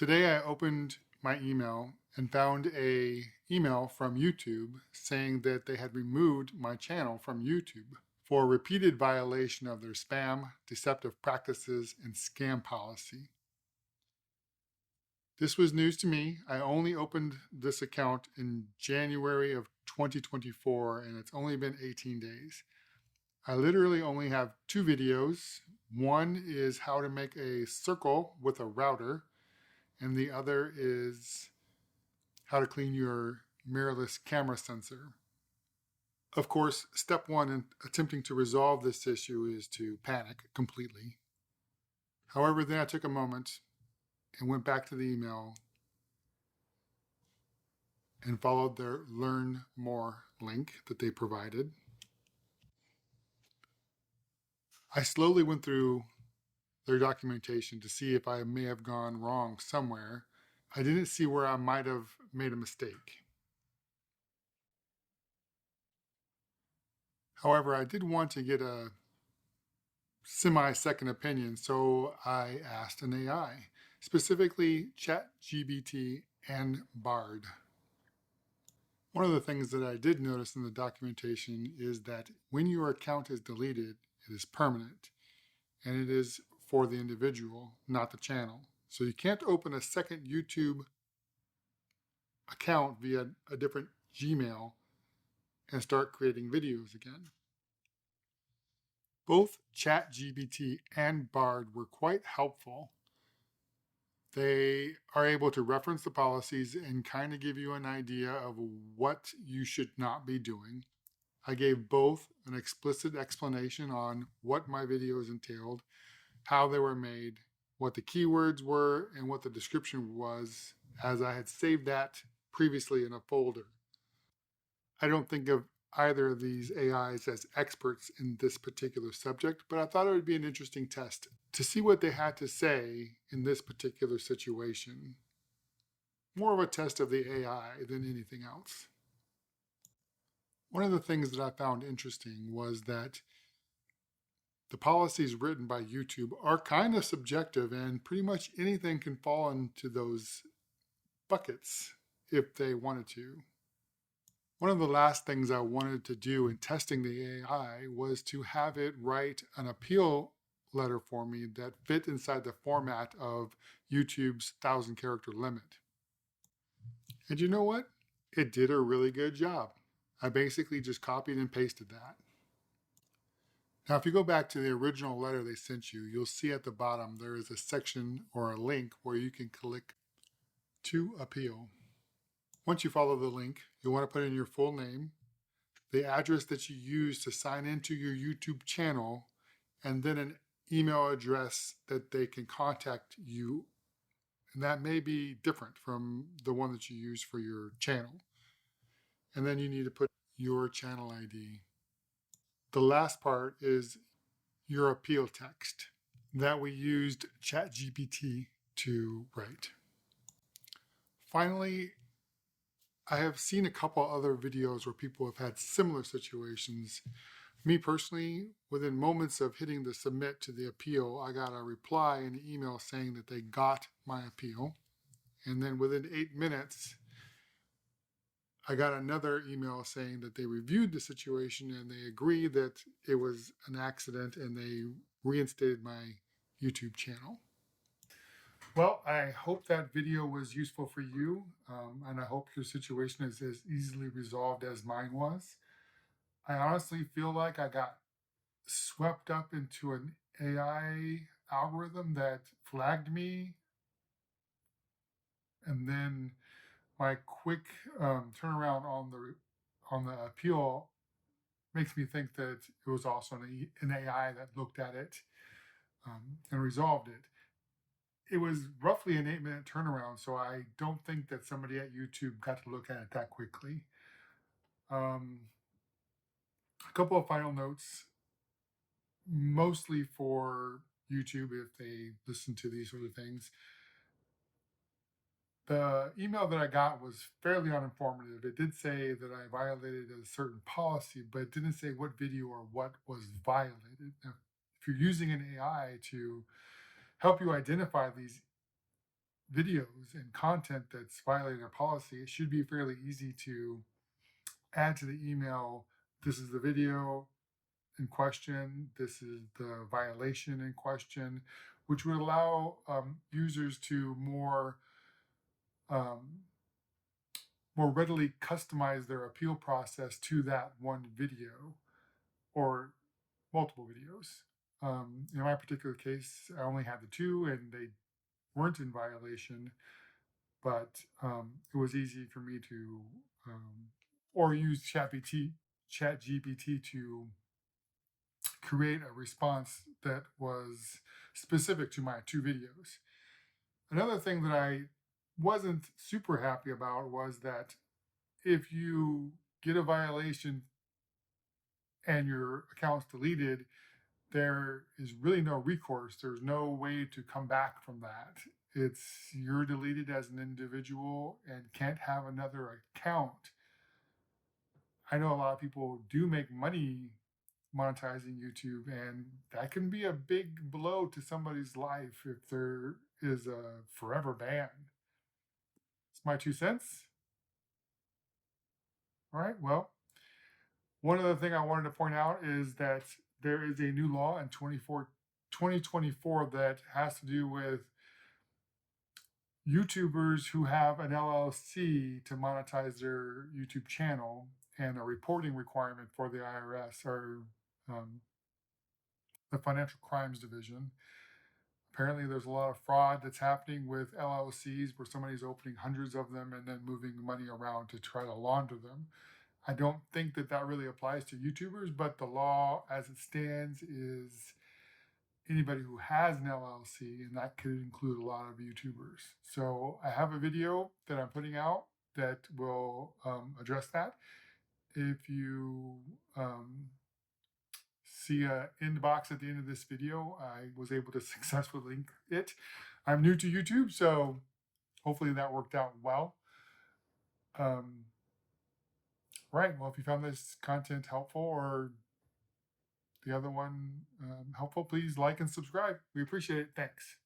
Today I opened my email and found a email from YouTube saying that they had removed my channel from YouTube for repeated violation of their spam, deceptive practices, and scam policy. This was news to me. I only opened this account in January of 2024 and it's only been 18 days. I literally only have two videos. One is how to make a circle with a router, and the other is how to clean your mirrorless camera sensor. Of course, step one in attempting to resolve this issue is to panic completely. However, then I took a moment and went back to the email and followed their Learn More link that they provided. I slowly went through their documentation to see if I may have gone wrong somewhere. I didn't see where I might have made a mistake. However, I did want to get a semi-second opinion, so I asked an AI, specifically ChatGPT and Bard. One of the things that I did notice in the documentation is that when your account is deleted, it is permanent, and it is for the individual, not the channel. So you can't open a second YouTube account via a different Gmail and start creating videos again. Both ChatGPT and Bard were quite helpful. They are able to reference the policies and kind of give you an idea of what you should not be doing. I gave both an explicit explanation on what my videos entailed, how they were made, what the keywords were, and what the description was, as I had saved that previously in a folder. I don't think of either of these AIs as experts in this particular subject, but I thought it would be an interesting test to see what they had to say in this particular situation. More of a test of the AI than anything else. One of the things that I found interesting was that the policies written by YouTube are kind of subjective, and pretty much anything can fall into those buckets if they wanted to. One of the last things I wanted to do in testing the AI was to have it write an appeal letter for me that fit inside the format of YouTube's 1,000-character limit. And you know what? It did a really good job. I basically just copied and pasted that. Now, if you go back to the original letter they sent you, you'll see at the bottom there is a section or a link where you can click to appeal. Once you follow the link, you'll want to put in your full name, the address that you use to sign into your YouTube channel, and then an email address that they can contact you. And that may be different from the one that you use for your channel. And then you need to put your channel ID. The last part is your appeal text that we used ChatGPT to write. Finally, I have seen a couple other videos where people have had similar situations. Me personally, within moments of hitting the submit to the appeal, I got a reply in the email saying that they got my appeal. And then within 8 minutes, I got another email saying that they reviewed the situation and they agree that it was an accident and they reinstated my YouTube channel. Well, I hope that video was useful for you, and I hope your situation is as easily resolved as mine was. I honestly feel like I got swept up into an AI algorithm that flagged me, and then my quick turnaround on the appeal makes me think that it was also an AI that looked at it and resolved it. It was roughly an 8-minute turnaround, so I don't think that somebody at YouTube got to look at it that quickly. A couple of final notes, mostly for YouTube if they listen to these sort of things. The email that I got was fairly uninformative. It did say that I violated a certain policy, but it didn't say what video or what was violated. Now, if you're using an AI to help you identify these videos and content that's violating a policy, it should be fairly easy to add to the email, this is the video in question, this is the violation in question, which would allow users to um, more readily customize their appeal process to that one video or multiple videos. In my particular case, I only had the two and they weren't in violation, but it was easy for me to, or use ChatGPT to create a response that was specific to my two videos. Another thing that I wasn't super happy about was that if you get a violation and your account's deleted, there is really no recourse. There's no way to come back from that. It's you're deleted as an individual and can't have another account. I know a lot of people do make money monetizing YouTube, and that can be a big blow to somebody's life if there is a forever ban. It's my 2 cents. All right, well, one other thing I wanted to point out is that there is a new law in 2024 that has to do with YouTubers who have an LLC to monetize their YouTube channel and a reporting requirement for the IRS or um, the Financial Crimes Division. Apparently, there's a lot of fraud that's happening with LLCs where somebody's opening hundreds of them and then moving money around to try to launder them. I don't think that that really applies to YouTubers, but the law as it stands is anybody who has an LLC, and that could include a lot of YouTubers. So I have a video that I'm putting out that will address that. If you see a inbox at the end of this video, I was able to successfully link it. I'm new to YouTube, so hopefully that worked out well. Right, well, if you found this content helpful or the other one helpful, please like and subscribe. We appreciate it. Thanks.